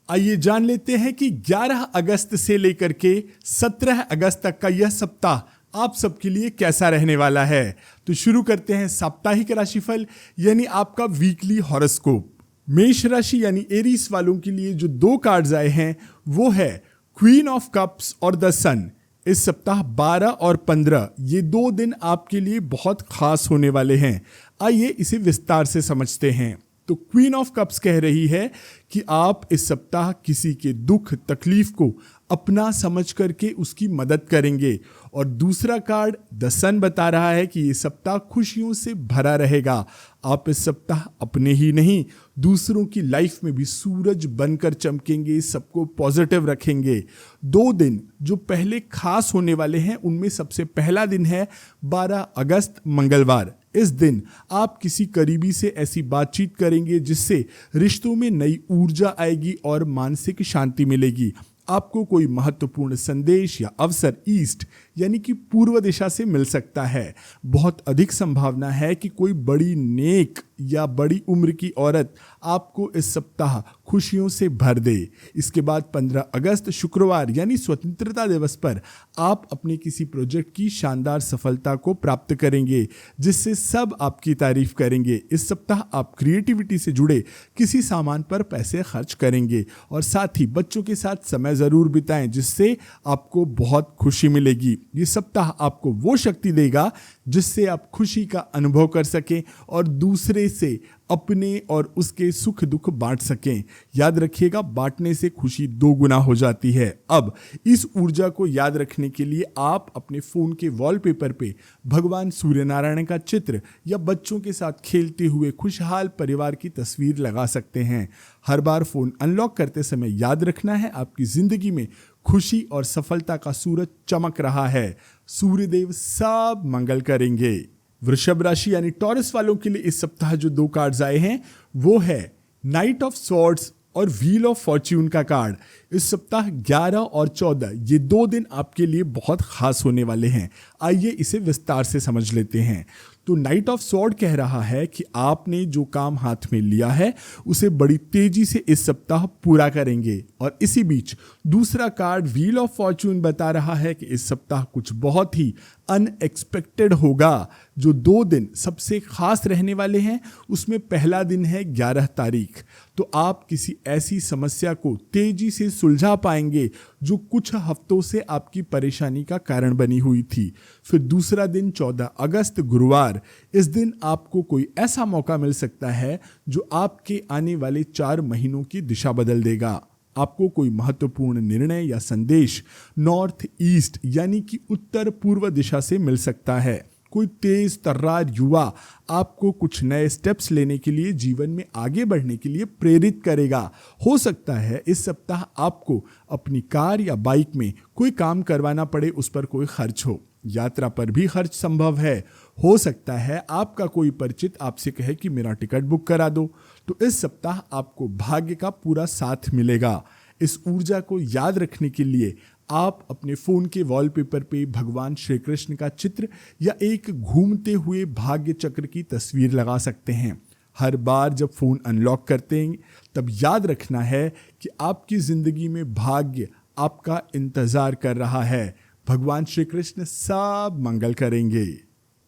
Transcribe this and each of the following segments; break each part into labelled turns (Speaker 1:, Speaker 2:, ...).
Speaker 1: आइए जान लेते हैं कि 11 अगस्त से लेकर के 17 अगस्त तक का यह सप्ताह आप सबके लिए कैसा रहने वाला है। तो शुरू करते हैं साप्ताहिक राशिफल यानी आपका वीकली हॉरोस्कोप। मेष राशि यानी एरीज वालों के लिए जो 2 कार्ड्स आए हैं वो है क्वीन ऑफ कप्स और द सन। इस सप्ताह 12 और 15 ये 2 दिन आपके लिए बहुत खास होने वाले हैं। आइए इसे विस्तार से समझते हैं। तो क्वीन ऑफ कप्स कह रही है कि आप इस सप्ताह किसी के दुख तकलीफ को अपना समझ करके उसकी मदद करेंगे, और दूसरा कार्ड द सन बता रहा है कि ये सप्ताह खुशियों से भरा रहेगा। आप इस सप्ताह अपने ही नहीं दूसरों की लाइफ में भी सूरज बनकर चमकेंगे, सबको पॉजिटिव रखेंगे। 2 दिन जो पहले खास होने वाले हैं उनमें सबसे पहला दिन है 12 अगस्त मंगलवार। इस दिन आप किसी करीबी से ऐसी बातचीत करेंगे जिससे रिश्तों में नई ऊर्जा आएगी और मानसिक शांति मिलेगी। आपको कोई महत्वपूर्ण संदेश या अवसर ईस्ट यानी कि पूर्व दिशा से मिल सकता है। बहुत अधिक संभावना है कि कोई बड़ी नेक या बड़ी उम्र की औरत आपको इस सप्ताह खुशियों से भर दे। इसके बाद 15 अगस्त शुक्रवार यानी स्वतंत्रता दिवस पर आप अपने किसी प्रोजेक्ट की शानदार सफलता को प्राप्त करेंगे जिससे सब आपकी तारीफ करेंगे। इस सप्ताह आप क्रिएटिविटी से जुड़े किसी सामान पर पैसे खर्च करेंगे और साथ ही बच्चों के साथ समय जरूर बिताएं जिससे आपको बहुत खुशी मिलेगी। ये सप्ताह आपको वो शक्ति देगा जिससे आप खुशी का अनुभव कर सकें और दूसरे से अपने और उसके सुख दुख बांट सकें। याद रखिएगा, बांटने से खुशी 2 गुना हो जाती है। अब इस ऊर्जा को याद रखने के लिए आप अपने फोन के वॉलपेपर पे भगवान सूर्य नारायण का चित्र या बच्चों के साथ खेलते हुए खुशहाल परिवार की तस्वीर लगा सकते हैं। हर बार फोन अनलॉक करते समय याद रखना है आपकी जिंदगी में खुशी और सफलता का सूरज चमक रहा है। सूर्यदेव सब मंगल करेंगे। वृषभ राशि यानी टॉरस वालों के लिए इस सप्ताह जो 2 कार्ड्स आए हैं वो है नाइट ऑफ स्वॉर्ड्स और व्हील ऑफ फॉर्च्यून का कार्ड। इस सप्ताह 11 और 14 ये 2 दिन आपके लिए बहुत खास होने वाले हैं। आइए इसे विस्तार से समझ लेते हैं। तो नाइट ऑफ स्वॉर्ड कह रहा है कि आपने जो काम हाथ में लिया है उसे बड़ी तेजी से इस सप्ताह पूरा करेंगे। और इसी बीच दूसरा कार्ड व्हील ऑफ फॉर्च्यून बता रहा है कि इस सप्ताह कुछ बहुत ही अनएक्सपेक्टेड होगा। जो 2 दिन सबसे खास रहने वाले हैं उसमें पहला दिन है 11 तारीख। तो आप किसी ऐसी समस्या को तेजी से सुलझा पाएंगे जो कुछ हफ्तों से आपकी परेशानी का कारण बनी हुई थी। फिर दूसरा दिन 14 अगस्त गुरुवार। इस दिन आपको कोई ऐसा मौका मिल सकता है जो आपके आने वाले 4 महीनों की दिशा बदल देगा। आपको कोई महत्वपूर्ण निर्णय या संदेश नॉर्थ ईस्ट यानी कि उत्तर पूर्व दिशा से मिल सकता है। कोई तेज तर्रार युवा आपको कुछ नए स्टेप्स लेने के लिए, जीवन में आगे बढ़ने के लिए प्रेरित करेगा। हो सकता है इस सप्ताह आपको अपनी कार या बाइक में कोई काम करवाना पड़े, उस पर कोई खर्च हो। यात्रा पर भी खर्च संभव है। हो सकता है आपका कोई परिचित आपसे कहे कि मेरा टिकट बुक करा दो। तो इस सप्ताह आपको भाग्य का पूरा साथ मिलेगा। इस ऊर्जा को याद रखने के लिए आप अपने फोन के वॉलपेपर पे भगवान श्री कृष्ण का चित्र या एक घूमते हुए भाग्य चक्र की तस्वीर लगा सकते हैं। हर बार जब फोन अनलॉक करते हैं तब याद रखना है कि आपकी जिंदगी में भाग्य आपका इंतजार कर रहा है। भगवान श्री कृष्ण सब मंगल करेंगे।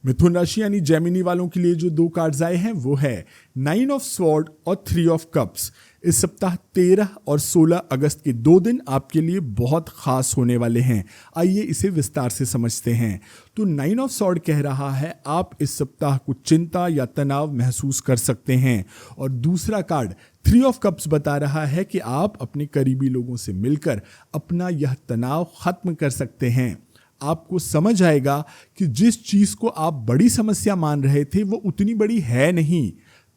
Speaker 1: मिथुन राशि यानी जेमिनी वालों के लिए जो 2 कार्ड्स आए हैं वो है 9 ऑफ स्वॉर्ड और 3 ऑफ कप्स। इस सप्ताह 13 और 16 अगस्त के 2 दिन आपके लिए बहुत खास होने वाले हैं। आइए इसे विस्तार से समझते हैं। तो 9 ऑफ स्वॉर्ड कह रहा है आप इस सप्ताह कुछ चिंता या तनाव महसूस कर सकते हैं, और दूसरा कार्ड 3 ऑफ कप्स बता रहा है कि आप अपने करीबी लोगों से मिलकर अपना यह तनाव खत्म कर सकते हैं। आपको समझ आएगा कि जिस चीज को आप बड़ी समस्या मान रहे थे वो उतनी बड़ी है नहीं।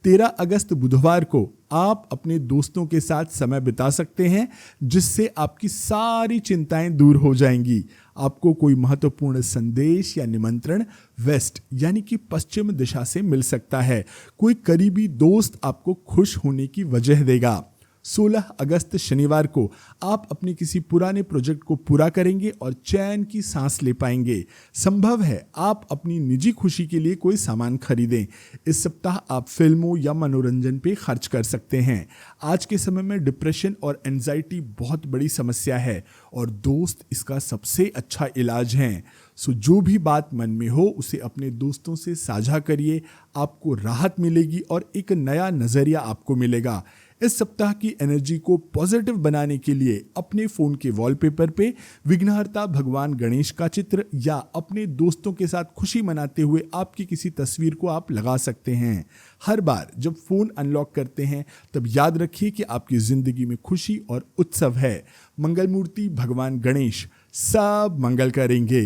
Speaker 1: 13 अगस्त बुधवार को आप अपने दोस्तों के साथ समय बिता सकते हैं जिससे आपकी सारी चिंताएं दूर हो जाएंगी। आपको कोई महत्वपूर्ण संदेश या निमंत्रण वेस्ट यानी कि पश्चिम दिशा से मिल सकता है। कोई करीबी दोस्त आपको खुश होने की वजह देगा। 16 अगस्त शनिवार को आप अपने किसी पुराने प्रोजेक्ट को पूरा करेंगे और चैन की सांस ले पाएंगे। संभव है आप अपनी निजी खुशी के लिए कोई सामान खरीदें। इस सप्ताह आप फिल्मों या मनोरंजन पे खर्च कर सकते हैं। आज के समय में डिप्रेशन और एंजाइटी बहुत बड़ी समस्या है और दोस्त इसका सबसे अच्छा इलाज है। सो जो भी बात मन में हो उसे अपने दोस्तों से साझा करिए, आपको राहत मिलेगी और एक नया नजरिया आपको मिलेगा। इस सप्ताह की एनर्जी को पॉजिटिव बनाने के लिए अपने फोन के वॉलपेपर पे विघ्नहर्ता भगवान गणेश का चित्र या अपने दोस्तों के साथ खुशी मनाते हुए आपकी किसी तस्वीर को आप लगा सकते हैं। हर बार जब फोन अनलॉक करते हैं तब याद रखिए कि आपकी जिंदगी में खुशी और उत्सव है। मंगल मूर्ति भगवान गणेश सब मंगल करेंगे।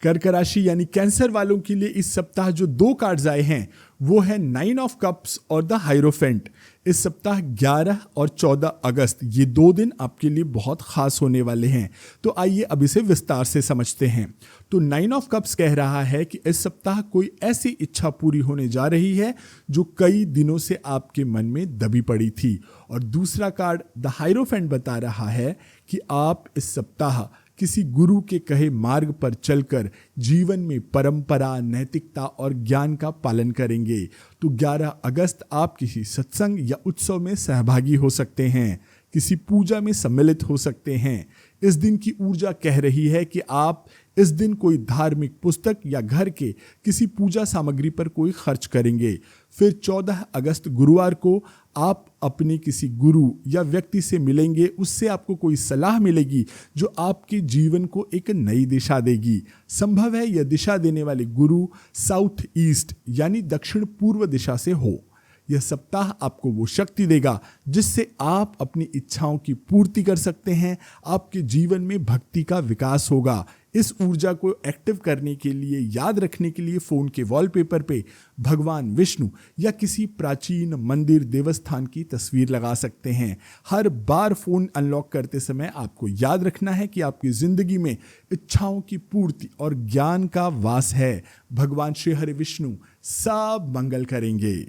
Speaker 1: कर्क राशि यानी कैंसर वालों के लिए इस सप्ताह जो 2 कार्ड्स आए हैं वो है 9 ऑफ कप्स और द हाइरोफेंट। इस सप्ताह 11 और 14 अगस्त ये 2 दिन आपके लिए बहुत खास होने वाले हैं। तो आइए अब इसे विस्तार से समझते हैं। तो 9 ऑफ कप्स कह रहा है कि इस सप्ताह कोई ऐसी इच्छा पूरी होने जा रही है जो कई दिनों से आपके मन में दबी पड़ी थी। और दूसरा कार्ड द हाइरोफेंट बता रहा है कि आप इस सप्ताह किसी गुरु के कहे मार्ग पर चलकर जीवन में परंपरा, नैतिकता और ज्ञान का पालन करेंगे। तो 11 अगस्त आप किसी सत्संग या उत्सव में सहभागी हो सकते हैं, किसी पूजा में सम्मिलित हो सकते हैं। इस दिन की ऊर्जा कह रही है कि आप इस दिन कोई धार्मिक पुस्तक या घर के किसी पूजा सामग्री पर कोई खर्च करेंगे। फिर 14 अगस्त गुरुवार को आप अपने किसी गुरु या व्यक्ति से मिलेंगे, उससे आपको कोई सलाह मिलेगी जो आपके जीवन को एक नई दिशा देगी। संभव है यह दिशा देने वाले गुरु साउथ ईस्ट यानी दक्षिण पूर्व दिशा से हो। यह सप्ताह आपको वो शक्ति देगा जिससे आप अपनी इच्छाओं की पूर्ति कर सकते हैं। आपके जीवन में भक्ति का विकास होगा। इस ऊर्जा को एक्टिव करने के लिए, याद रखने के लिए फोन के वॉलपेपर पे भगवान विष्णु या किसी प्राचीन मंदिर देवस्थान की तस्वीर लगा सकते हैं। हर बार फोन अनलॉक करते समय आपको याद रखना है कि आपकी जिंदगी में इच्छाओं की पूर्ति और ज्ञान का वास है। भगवान श्री हरि विष्णु सब मंगल करेंगे।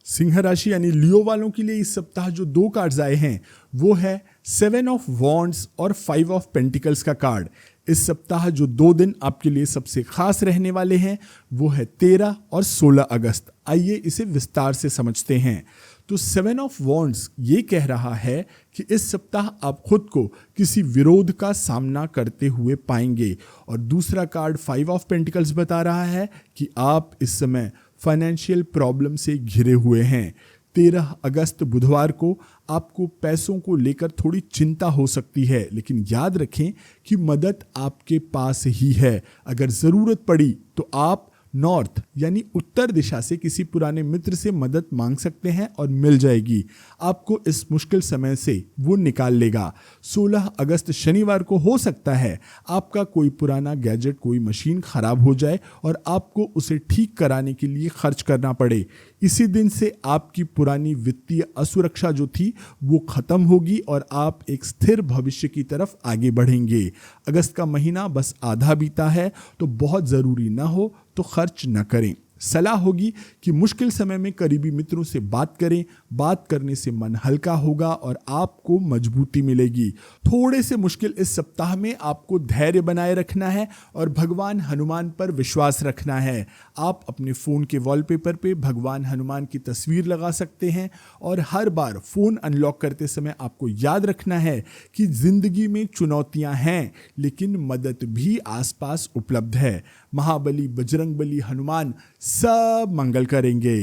Speaker 1: सिंह राशि यानी लियो वालों के लिए इस सप्ताह जो 2 कार्ड्स आए हैं वो है 7 ऑफ वॉन्ड्स और 5 ऑफ पेंटिकल्स का कार्ड। इस सप्ताह जो 2 दिन आपके लिए सबसे खास रहने वाले हैं वो है 13 और 16 अगस्त। आइए इसे विस्तार से समझते हैं। तो 7 ऑफ वॉन्ड्स ये कह रहा है कि इस सप्ताह आप खुद को किसी विरोध का सामना करते हुए पाएंगे। और दूसरा कार्ड 5 ऑफ पेंटिकल्स बता रहा है कि आप इस समय फाइनेंशियल प्रॉब्लम से घिरे हुए हैं। 13 अगस्त बुधवार को आपको पैसों को लेकर थोड़ी चिंता हो सकती है, लेकिन याद रखें कि मदद आपके पास ही है। अगर ज़रूरत पड़ी तो आप नॉर्थ यानी उत्तर दिशा से किसी पुराने मित्र से मदद मांग सकते हैं और मिल जाएगी। आपको इस मुश्किल समय से वो निकाल लेगा। 16 अगस्त शनिवार को हो सकता है आपका कोई पुराना गैजेट, कोई मशीन खराब हो जाए और आपको उसे ठीक कराने के लिए खर्च करना पड़े। इसी दिन से आपकी पुरानी वित्तीय असुरक्षा जो थी वो खत्म होगी और आप एक स्थिर भविष्य की तरफ आगे बढ़ेंगे। अगस्त का महीना बस आधा बीता है, तो बहुत ज़रूरी ना हो तो खर्च न करें। सलाह होगी कि मुश्किल समय में करीबी मित्रों से बात करें। बात करने से मन हल्का होगा और आपको मजबूती मिलेगी। थोड़े से मुश्किल इस सप्ताह में आपको धैर्य बनाए रखना है और भगवान हनुमान पर विश्वास रखना है। आप अपने फ़ोन के वॉलपेपर पे भगवान हनुमान की तस्वीर लगा सकते हैं और हर बार फ़ोन अनलॉक करते समय आपको याद रखना है कि ज़िंदगी में चुनौतियां हैं लेकिन मदद भी आसपास उपलब्ध है। महाबली, बजरंगबली, हनुमान सब मंगल करेंगे।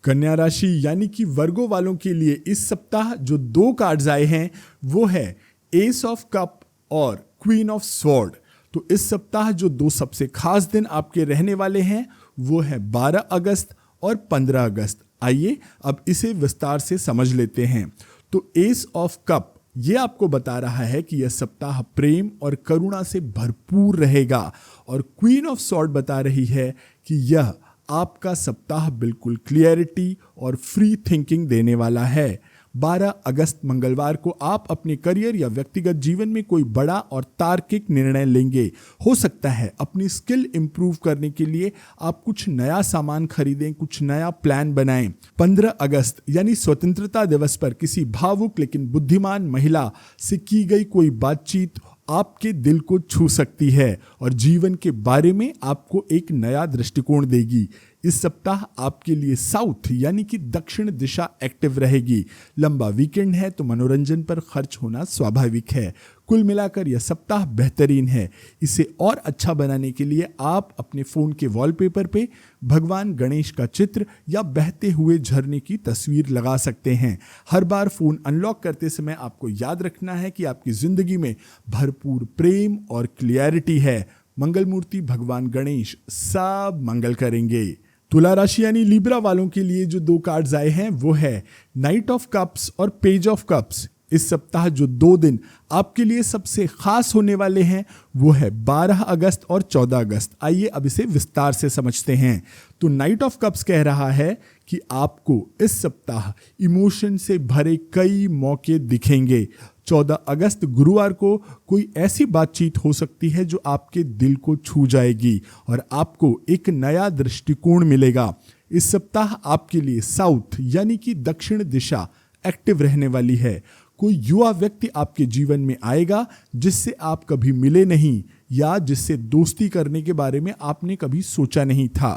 Speaker 1: कन्या राशि यानी कि वर्गो वालों के लिए इस सप्ताह जो 2 कार्ड्स आए हैं वो है एस ऑफ कप और क्वीन ऑफ स्वॉर्ड। तो इस सप्ताह जो 2 सबसे खास दिन आपके रहने वाले हैं वो है 12 अगस्त और 15 अगस्त। आइए अब इसे विस्तार से समझ लेते हैं। तो एस ऑफ कप ये आपको बता रहा है कि यह सप्ताह प्रेम और करुणा से भरपूर रहेगा और क्वीन ऑफ स्वॉर्ड बता रही है कि यह आपका सप्ताह बिल्कुल क्लियरिटी और फ्री थिंकिंग देने वाला है। 12 अगस्त मंगलवार को आप अपने करियर या व्यक्तिगत जीवन में कोई बड़ा और तार्किक निर्णय लेंगे। हो सकता है अपनी स्किल इंप्रूव करने के लिए आप कुछ नया सामान खरीदें, कुछ नया प्लान बनाएं। 15 अगस्त यानी स्वतंत्रता दिवस पर किसी भावुक लेकिन बुद्धिमान महिला से की गई कोई बातचीत आपके दिल को छू सकती है और जीवन के बारे में आपको एक नया दृष्टिकोण देगी। इस सप्ताह आपके लिए साउथ यानी कि दक्षिण दिशा एक्टिव रहेगी। लंबा वीकेंड है तो मनोरंजन पर खर्च होना स्वाभाविक है। कुल मिलाकर यह सप्ताह बेहतरीन है। इसे और अच्छा बनाने के लिए आप अपने फोन के वॉलपेपर पे भगवान गणेश का चित्र या बहते हुए झरने की तस्वीर लगा सकते हैं। हर बार फोन अनलॉक करते समय आपको याद रखना है कि आपकी जिंदगी में भरपूर प्रेम और क्लियरिटी है। मंगल मूर्ति भगवान गणेश सब मंगल करेंगे। तुला राशि यानी लिब्रा वालों के लिए जो 2 कार्ड्स आए हैं वो है नाइट ऑफ कप्स और पेज ऑफ कप्स। इस सप्ताह जो 2 दिन आपके लिए सबसे खास होने वाले हैं वो है 12 अगस्त और 14 अगस्त। आइए अब इसे विस्तार से समझते हैं। तो नाइट ऑफ कप्स कह रहा है कि आपको इस सप्ताह इमोशन से भरे कई मौके दिखेंगे। 14 अगस्त गुरुवार को कोई ऐसी बातचीत हो सकती है जो आपके दिल को छू जाएगी और आपको एक नया दृष्टिकोण मिलेगा। इस सप्ताह आपके लिए साउथ यानी कि दक्षिण दिशा एक्टिव रहने वाली है। कोई युवा व्यक्ति आपके जीवन में आएगा जिससे आप कभी मिले नहीं या जिससे दोस्ती करने के बारे में आपने कभी सोचा नहीं था।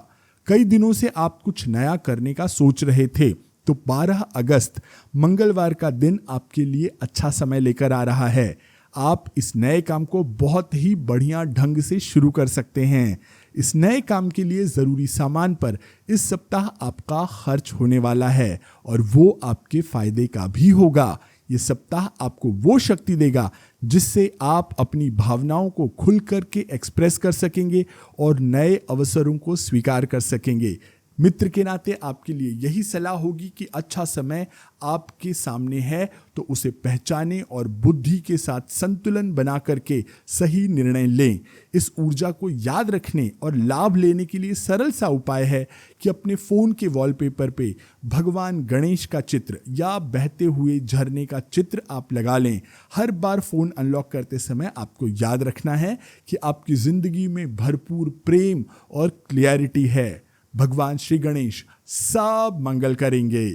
Speaker 1: कई दिनों से आप कुछ नया करने का सोच रहे थे। तो 12 अगस्त मंगलवार का दिन आपके लिए अच्छा समय लेकर आ रहा है। आप इस नए काम को बहुत ही बढ़िया ढंग से शुरू कर सकते हैं। इस नए काम के लिए ज़रूरी सामान पर इस सप्ताह आपका खर्च होने वाला है और वो आपके फायदे का भी होगा। ये सप्ताह आपको वो शक्ति देगा जिससे आप अपनी भावनाओं को खुल करके एक्सप्रेस कर सकेंगे और नए अवसरों को स्वीकार कर सकेंगे। मित्र के नाते आपके लिए यही सलाह होगी कि अच्छा समय आपके सामने है तो उसे पहचानें और बुद्धि के साथ संतुलन बना करके सही निर्णय लें। इस ऊर्जा को याद रखने और लाभ लेने के लिए सरल सा उपाय है कि अपने फ़ोन के वॉलपेपर पे भगवान गणेश का चित्र या बहते हुए झरने का चित्र आप लगा लें। हर बार फ़ोन अनलॉक करते समय आपको याद रखना है कि आपकी ज़िंदगी में भरपूर प्रेम और क्लियरिटी है। भगवान श्री गणेश सब मंगल करेंगे।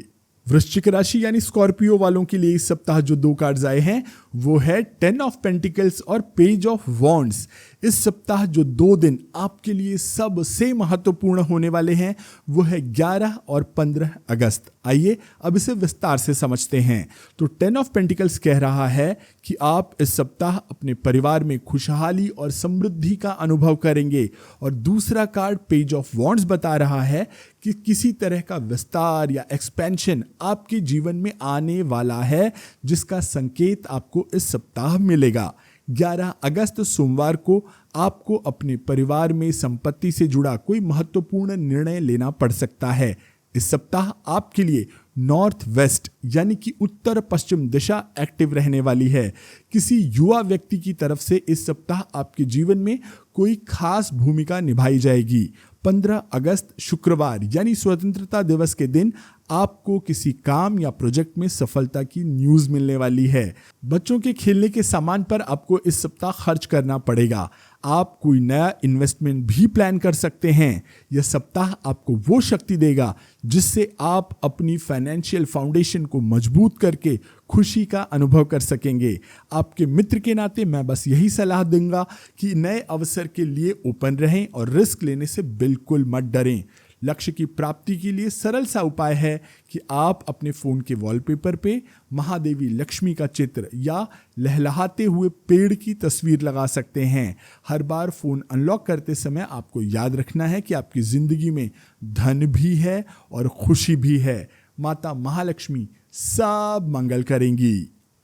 Speaker 1: वृश्चिक राशि यानी स्कॉर्पियो वालों के लिए इस सप्ताह जो 2 कार्ड्स आए हैं वो है 10 ऑफ पेंटिकल्स और पेज ऑफ वॉन्ड्स। इस सप्ताह जो 2 दिन आपके लिए सबसे महत्वपूर्ण होने वाले हैं वो है 11 और 15 अगस्त। आइए अब इसे विस्तार से समझते हैं। तो 10 ऑफ पेंटिकल्स कह रहा है कि आप इस सप्ताह अपने परिवार में खुशहाली और समृद्धि का अनुभव करेंगे और दूसरा कार्ड पेज ऑफ वॉन्ड्स बता रहा है कि किसी तरह का विस्तार या एक्सपेंशन आपके जीवन में आने वाला है जिसका संकेत आपको इस सप्ताह मिलेगा। 11 अगस्त सोमवार को आपको अपने परिवार में संपत्ति से जुड़ा कोई महत्वपूर्ण निर्णय लेना पड़ सकता है। इस सप्ताह आपके लिए नॉर्थ वेस्ट यानी कि उत्तर पश्चिम दिशा एक्टिव रहने वाली है। किसी युवा व्यक्ति की तरफ से इस सप्ताह आपके जीवन में कोई खास भूमिका निभाई जाएगी। 15 अगस्त शुक्रवार यानी स्वतंत्रता दिवस के दिन आपको किसी काम या प्रोजेक्ट में सफलता की न्यूज़ मिलने वाली है। बच्चों के खेलने के सामान पर आपको इस सप्ताह खर्च करना पड़ेगा। आप कोई नया इन्वेस्टमेंट भी प्लान कर सकते हैं। यह सप्ताह आपको वो शक्ति देगा जिससे आप अपनी फाइनेंशियल फाउंडेशन को मजबूत करके खुशी का अनुभव कर सकेंगे। आपके मित्र के नाते मैं बस यही सलाह दूंगा कि नए अवसर के लिए ओपन रहें और रिस्क लेने से बिल्कुल मत डरें। लक्ष्य की प्राप्ति के लिए सरल सा उपाय है कि आप अपने फ़ोन के वॉलपेपर पे महादेवी लक्ष्मी का चित्र या लहलहाते हुए पेड़ की तस्वीर लगा सकते हैं। हर बार फ़ोन अनलॉक करते समय आपको याद रखना है कि आपकी ज़िंदगी में धन भी है और खुशी भी है। माता महालक्ष्मी सब मंगल करेंगी।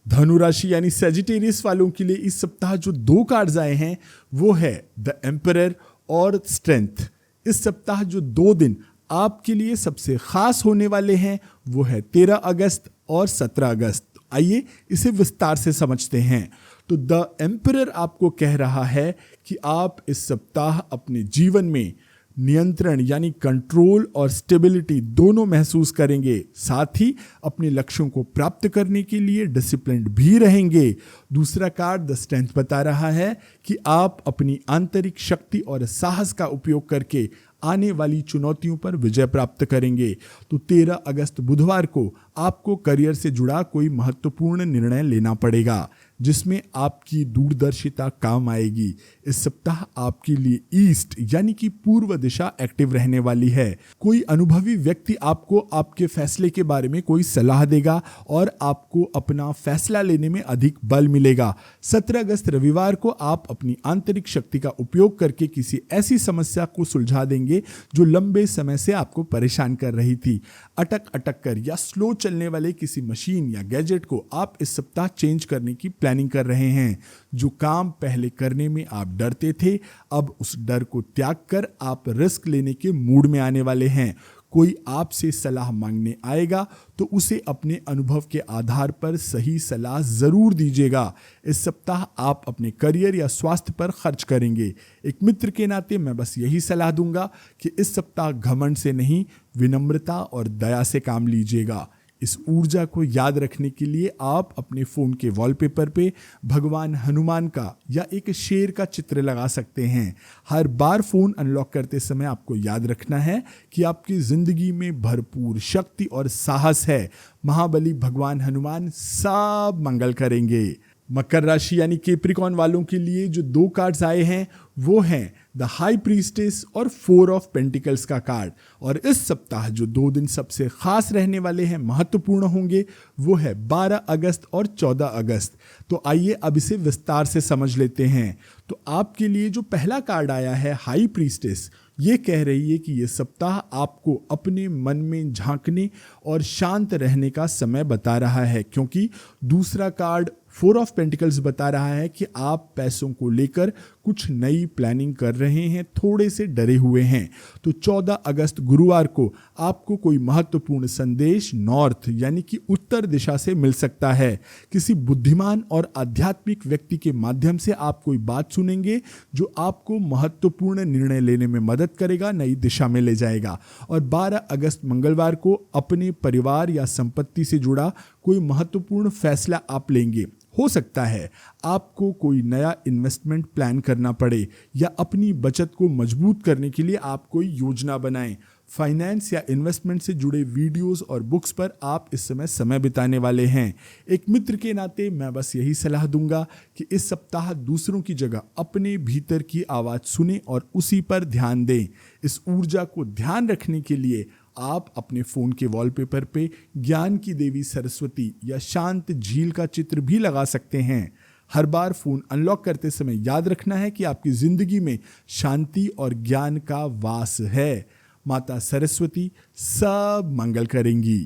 Speaker 1: धनु राशि यानी सेजिटेरियस वालों के लिए इस सप्ताह जो 2 कार्ड्स आए हैं वो है द एम्परर और स्ट्रेंथ। इस सप्ताह जो 2 दिन आपके लिए सबसे खास होने वाले हैं वो है 13 अगस्त और 17 अगस्त। आइए इसे विस्तार से समझते हैं। तो द एम्परर आपको कह रहा है कि आप इस सप्ताह अपने जीवन में नियंत्रण यानी कंट्रोल और स्टेबिलिटी दोनों महसूस करेंगे। साथ ही अपने लक्ष्यों को प्राप्त करने के लिए डिसिप्लिन्ड भी रहेंगे। दूसरा कार्ड द स्ट्रेंथ बता रहा है कि आप अपनी आंतरिक शक्ति और साहस का उपयोग करके आने वाली चुनौतियों पर विजय प्राप्त करेंगे। तो 13 अगस्त बुधवार को आपको करियर से जुड़ा कोई महत्वपूर्ण निर्णय लेना पड़ेगा जिसमें आपकी दूरदर्शिता काम आएगी। इस सप्ताह आपके लिए ईस्ट यानी कि पूर्व दिशा एक्टिव रहने वाली है। कोई अनुभवी व्यक्ति आपको आपके फैसले के बारे में कोई सलाह देगा और आपको अपना फैसला लेने में अधिक बल मिलेगा। 17 अगस्त रविवार को आप अपनी आंतरिक शक्ति का उपयोग करके किसी ऐसी समस्या को सुलझा देंगे जो लंबे समय से आपको परेशान कर रही थी। अटक कर या स्लो चलने वाले किसी मशीन या गैजेट को आप इस सप्ताह चेंज करने की प्लानिंग कर रहे हैं। जो काम पहले करने में आप डरते थे, अब उस डर को त्याग कर आप रिस्क लेने के मूड में आने वाले हैं। कोई आपसे सलाह मांगने आएगा तो उसे अपने अनुभव के आधार पर सही सलाह जरूर दीजिएगा। इस सप्ताह आप अपने करियर या स्वास्थ्य पर खर्च करेंगे। एक मित्र के नाते मैं बस यही सलाह दूंगा कि इस सप्ताह घमंड से नहीं, विनम्रता और दया से काम लीजिएगा। इस ऊर्जा को याद रखने के लिए आप अपने फ़ोन के वॉलपेपर पे भगवान हनुमान का या एक शेर का चित्र लगा सकते हैं। हर बार फ़ोन अनलॉक करते समय आपको याद रखना है कि आपकी ज़िंदगी में भरपूर शक्ति और साहस है। महाबली भगवान हनुमान सब मंगल करेंगे। मकर राशि यानी कैप्रिकॉर्न वालों के लिए जो 2 कार्ड्स आए हैं वो हैं द हाई प्रीस्टेस और 4 ऑफ पेंटिकल्स का कार्ड। और इस सप्ताह जो 2 दिन सबसे खास रहने वाले हैं, महत्वपूर्ण होंगे, वो है 12 अगस्त और 14 अगस्त। तो आइए अब इसे विस्तार से समझ लेते हैं। तो आपके लिए जो पहला कार्ड आया है हाई प्रीस्टेस, ये कह रही है कि ये सप्ताह आपको अपने मन में झांकने और शांत रहने का समय बता रहा है, क्योंकि दूसरा कार्ड 4 ऑफ पेंटिकल्स बता रहा है कि आप पैसों को लेकर कुछ नई प्लानिंग कर रहे हैं, थोड़े से डरे हुए हैं। तो 14 अगस्त गुरुवार को आपको कोई महत्वपूर्ण संदेश नॉर्थ यानी कि उत्तर दिशा से मिल सकता है। किसी बुद्धिमान और आध्यात्मिक व्यक्ति के माध्यम से आप कोई बात सुनेंगे जो आपको महत्वपूर्ण निर्णय लेने में मदद करेगा, नई दिशा में ले जाएगा। और 12 अगस्त मंगलवार को अपने परिवार या संपत्ति से जुड़ा कोई महत्वपूर्ण फैसला आप लेंगे। हो सकता है आपको कोई नया इन्वेस्टमेंट प्लान करना पड़े या अपनी बचत को मजबूत करने के लिए आप कोई योजना बनाएं। फाइनेंस या इन्वेस्टमेंट से जुड़े वीडियोस और बुक्स पर आप इस समय बिताने वाले हैं। एक मित्र के नाते मैं बस यही सलाह दूंगा कि इस सप्ताह दूसरों की जगह अपने भीतर की आवाज़ सुने और उसी पर ध्यान दें। इस ऊर्जा को ध्यान रखने के लिए आप अपने फ़ोन के वॉलपेपर पे ज्ञान की देवी सरस्वती या शांत झील का चित्र भी लगा सकते हैं। हर बार फ़ोन अनलॉक करते समय याद रखना है कि आपकी ज़िंदगी में शांति और ज्ञान का वास है। माता सरस्वती सब मंगल करेंगी।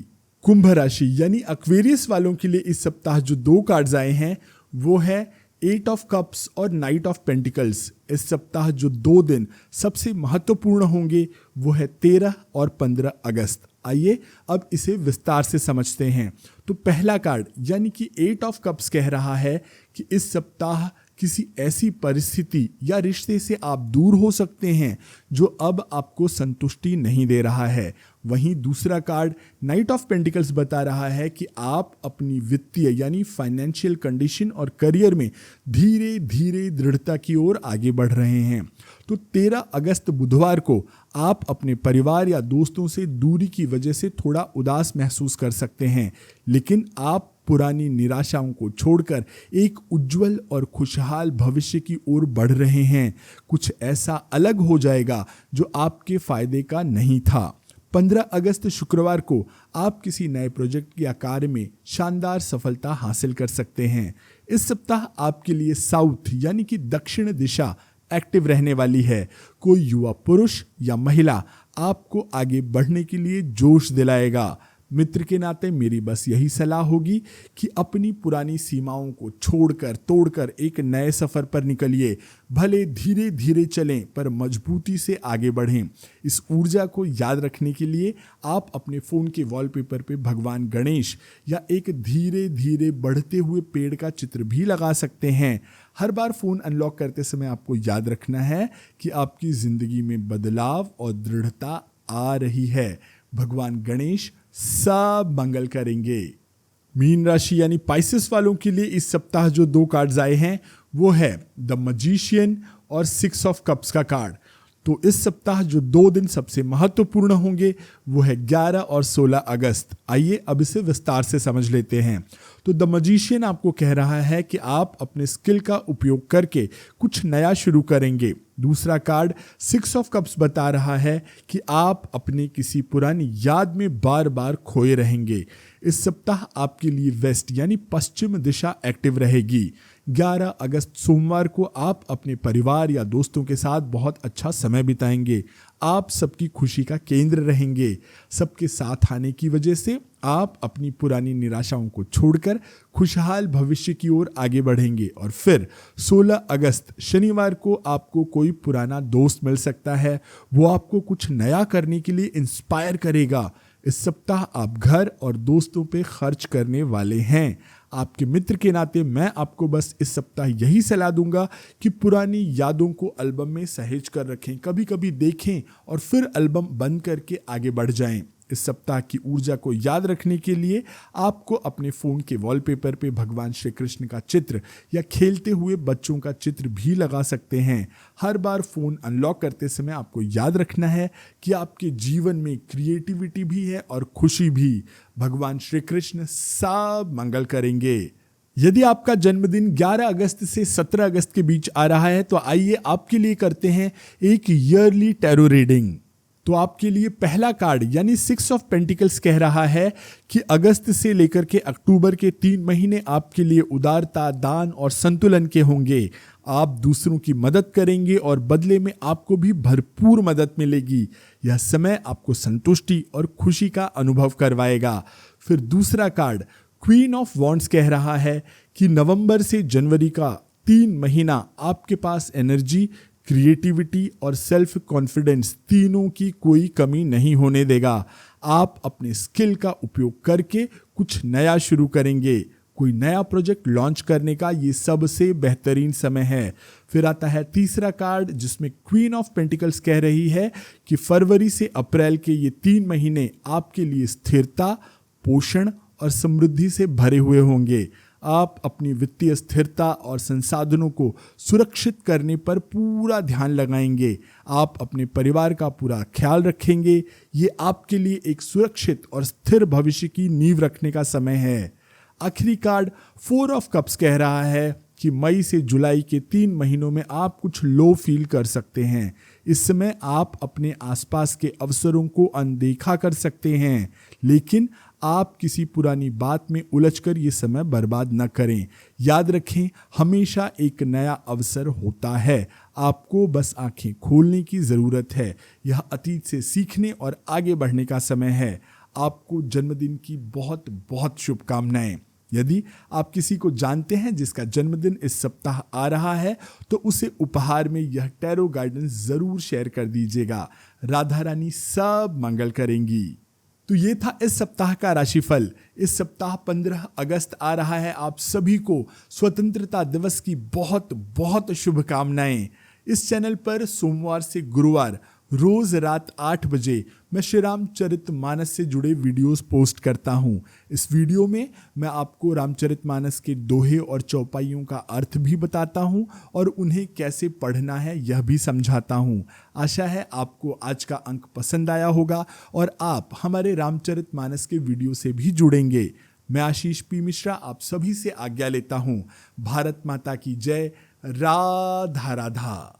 Speaker 1: कुंभ राशि यानी एक्वेरियस वालों के लिए इस सप्ताह जो 2 कार्ड्स आए हैं वो है 8 ऑफ कप्स और नाइट ऑफ पेंटिकल्स। इस सप्ताह जो 2 दिन सबसे महत्वपूर्ण होंगे वो है 13 और 15 अगस्त। आइए अब इसे विस्तार से समझते हैं। तो पहला कार्ड यानी कि 8 ऑफ कप्स कह रहा है कि इस सप्ताह किसी ऐसी परिस्थिति या रिश्ते से आप दूर हो सकते हैं जो अब आपको संतुष्टि नहीं दे रहा है। वहीं दूसरा कार्ड नाइट ऑफ पेंटिकल्स बता रहा है कि आप अपनी वित्तीय यानी फाइनेंशियल कंडीशन और करियर में धीरे धीरे दृढ़ता की ओर आगे बढ़ रहे हैं। तो 13 अगस्त बुधवार को आप अपने परिवार या दोस्तों से दूरी की वजह से थोड़ा उदास महसूस कर सकते हैं, लेकिन आप पुरानी निराशाओं को छोड़कर एक उज्जवल और खुशहाल भविष्य की ओर बढ़ रहे हैं। कुछ ऐसा अलग हो जाएगा जो आपके फायदे का नहीं था। 15 अगस्त शुक्रवार को आप किसी नए प्रोजेक्ट या कार्य में शानदार सफलता हासिल कर सकते हैं। इस सप्ताह आपके लिए साउथ यानी कि दक्षिण दिशा एक्टिव रहने वाली है। कोई युवा पुरुष या महिला आपको आगे बढ़ने के लिए जोश दिलाएगा। मित्र के नाते मेरी बस यही सलाह होगी कि अपनी पुरानी सीमाओं को छोड़कर तोड़कर एक नए सफर पर निकलिए। भले धीरे धीरे चलें पर मजबूती से आगे बढ़ें। इस ऊर्जा को याद रखने के लिए आप अपने फ़ोन के वॉलपेपर पे भगवान गणेश या एक धीरे धीरे बढ़ते हुए पेड़ का चित्र भी लगा सकते हैं। हर बार फ़ोन अनलॉक करते समय आपको याद रखना है कि आपकी ज़िंदगी में बदलाव और दृढ़ता आ रही है। भगवान गणेश सब मंगल करेंगे। मीन राशि यानी पाइसेस वालों के लिए इस सप्ताह जो 2 कार्ड्स आए हैं वो है द मैजिशियन और 6 ऑफ कप्स का कार्ड। तो इस सप्ताह जो 2 दिन सबसे महत्वपूर्ण होंगे वो है 11 और 16 अगस्त। आइए अब इसे विस्तार से समझ लेते हैं। तो द मैजिशियन आपको कह रहा है कि आप अपने स्किल का उपयोग करके कुछ नया शुरू करेंगे। दूसरा कार्ड 6 ऑफ कप्स बता रहा है कि आप अपने किसी पुरानी याद में बार बार खोए रहेंगे। इस सप्ताह आपके लिए वेस्ट यानी पश्चिम दिशा एक्टिव रहेगी। 11 अगस्त सोमवार को आप अपने परिवार या दोस्तों के साथ बहुत अच्छा समय बिताएंगे। आप सबकी खुशी का केंद्र रहेंगे। सबके साथ आने की वजह से आप अपनी पुरानी निराशाओं को छोड़कर खुशहाल भविष्य की ओर आगे बढ़ेंगे। और फिर 16 अगस्त शनिवार को आपको कोई पुराना दोस्त मिल सकता है। वो आपको कुछ नया करने के लिए इंस्पायर करेगा। इस सप्ताह आप घर और दोस्तों पे खर्च करने वाले हैं। आपके मित्र के नाते मैं आपको बस इस सप्ताह यही सलाह दूंगा कि पुरानी यादों को एल्बम में सहेज कर रखें, कभी कभी देखें और फिर एल्बम बंद करके आगे बढ़ जाएं। इस सप्ताह की ऊर्जा को याद रखने के लिए आपको अपने फ़ोन के वॉलपेपर पे भगवान श्री कृष्ण का चित्र या खेलते हुए बच्चों का चित्र भी लगा सकते हैं। हर बार फ़ोन अनलॉक करते समय आपको याद रखना है कि आपके जीवन में क्रिएटिविटी भी है और खुशी भी। भगवान श्री कृष्ण सब मंगल करेंगे। यदि आपका जन्मदिन 11 अगस्त से 17 अगस्त के बीच आ रहा है तो आइए आपके लिए करते हैं एक ईयरली टैरो रीडिंग। तो आपके लिए पहला कार्ड यानी 6 ऑफ पेंटिकल्स कह रहा है कि अगस्त से लेकर के अक्टूबर के 3 महीने आपके लिए उदारता, दान और संतुलन के होंगे। आप दूसरों की मदद करेंगे और बदले में आपको भी भरपूर मदद मिलेगी। यह समय आपको संतुष्टि और खुशी का अनुभव करवाएगा। फिर दूसरा कार्ड क्वीन ऑफ वॉन्ड्स कह रहा है कि नवंबर से जनवरी का 3 महीना आपके पास एनर्जी, क्रिएटिविटी और सेल्फ कॉन्फिडेंस तीनों की कोई कमी नहीं होने देगा। आप अपने स्किल का उपयोग करके कुछ नया शुरू करेंगे। कोई नया प्रोजेक्ट लॉन्च करने का ये सबसे बेहतरीन समय है। फिर आता है तीसरा कार्ड जिसमें क्वीन ऑफ पेंटिकल्स कह रही है कि फरवरी से अप्रैल के ये 3 महीने आपके लिए स्थिरता, पोषण और समृद्धि से भरे हुए होंगे। आप अपनी वित्तीय स्थिरता और संसाधनों को सुरक्षित करने पर पूरा ध्यान लगाएंगे। आप अपने परिवार का पूरा ख्याल रखेंगे। ये आपके लिए एक सुरक्षित और स्थिर भविष्य की नींव रखने का समय है। आखिरी कार्ड 4 ऑफ कप्स कह रहा है कि मई से जुलाई के 3 महीनों में आप कुछ लो फील कर सकते हैं। इस समय आप अपने आसपास के अवसरों को अनदेखा कर सकते हैं, लेकिन आप किसी पुरानी बात में उलझकर ये समय बर्बाद न करें। याद रखें, हमेशा एक नया अवसर होता है। आपको बस आंखें खोलने की ज़रूरत है। यह अतीत से सीखने और आगे बढ़ने का समय है। आपको जन्मदिन की बहुत बहुत शुभकामनाएं। यदि आप किसी को जानते हैं जिसका जन्मदिन इस सप्ताह आ रहा है तो उसे उपहार में यह टैरो गाइडेंस जरूर शेयर कर दीजिएगा। राधा रानी सब मंगल करेंगी। तो ये था इस सप्ताह का राशिफल। इस सप्ताह 15 अगस्त आ रहा है। आप सभी को स्वतंत्रता दिवस की बहुत बहुत शुभकामनाएं। इस चैनल पर सोमवार से गुरुवार रोज रात 8 बजे मैं श्री रामचरितमानस से जुड़े वीडियोस पोस्ट करता हूं। इस वीडियो में मैं आपको रामचरितमानस के दोहे और चौपाइयों का अर्थ भी बताता हूं और उन्हें कैसे पढ़ना है यह भी समझाता हूं। आशा है आपको आज का अंक पसंद आया होगा और आप हमारे रामचरितमानस के वीडियो से भी जुड़ेंगे। मैं आशीष पी मिश्रा आप सभी से आज्ञा लेता हूं। भारत माता की जय। राधा राधा।